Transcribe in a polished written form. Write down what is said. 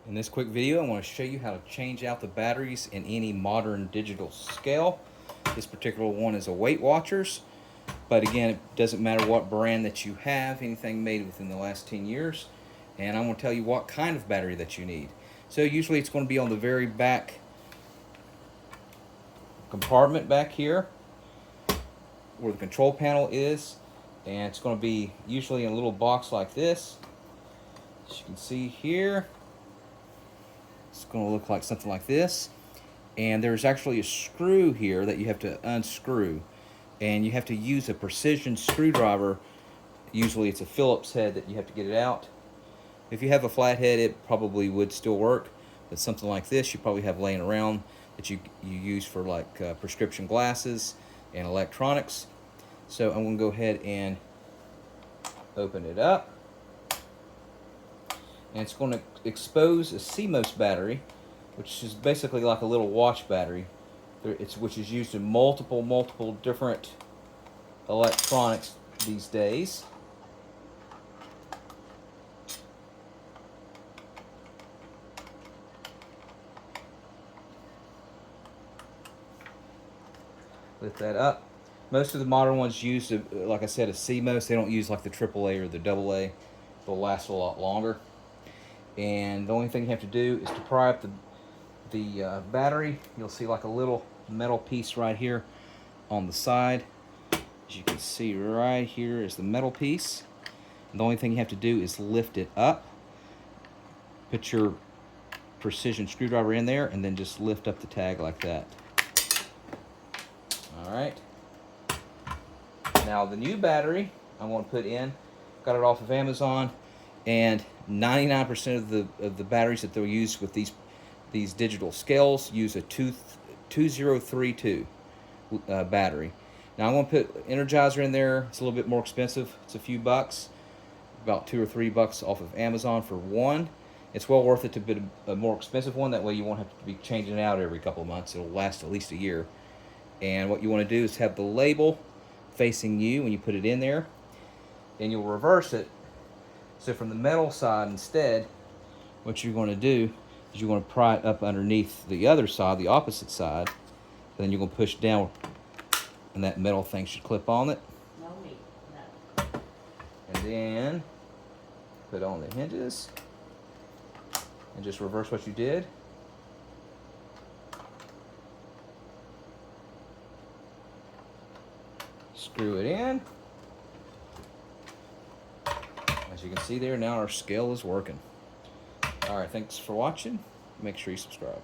In this quick video, I want to show you how to change out the batteries in any modern digital scale. This particular one is a Weight Watchers, but again, it doesn't matter what brand that you have, anything made within the last 10 years. And I'm going to tell you what kind of battery that you need. So usually it's going to be on the very back compartment back here where the control panel is, and it's going to be usually in a little box like this. As you can see here, it's going to look like something like this, and there's actually a screw here that you have to unscrew, and you have to use a precision screwdriver. Usually it's a Phillips head that you have to get it out. If you have a flathead, it probably would still work, but something like this you probably have laying around that you use for like prescription glasses and electronics. So I'm going to go ahead and open it up. And it's going to expose a CMOS battery, which is basically like a little watch battery, which is used in multiple different electronics these days. Lift that up. Most of the modern ones use, like I said, a CMOS. They don't use like the AAA or the AA. They'll last a lot longer. And the only thing you have to do is to pry up the battery. You'll see like a little metal piece right here on the side. As you can see right here is the metal piece. And the only thing you have to do is lift it up. Put your precision screwdriver in there and then just lift up the tag like that. Alright. Now the new battery I want to put in, got it off of Amazon, and 99% of the batteries that they'll use with these digital scales use a 2032 battery. Now I'm going to put Energizer in there. It's a little bit more expensive. It's a few bucks, about $2 or $3 off of Amazon for one. It's well worth it to put a more expensive one. That way you won't have to be changing it out every couple of months. It'll last at least a year. And what you want to do is have the label facing you when you put it in there, and you'll reverse it. So from the metal side instead, what you're going to do is you're going to pry it up underneath the other side, the opposite side, and then you're going to push down, and that metal thing should clip on it. No meat, no. And then put on the hinges and just reverse what you did. Screw it in. As you can see there, now our scale is working. Alright, thanks for watching. Make sure you subscribe.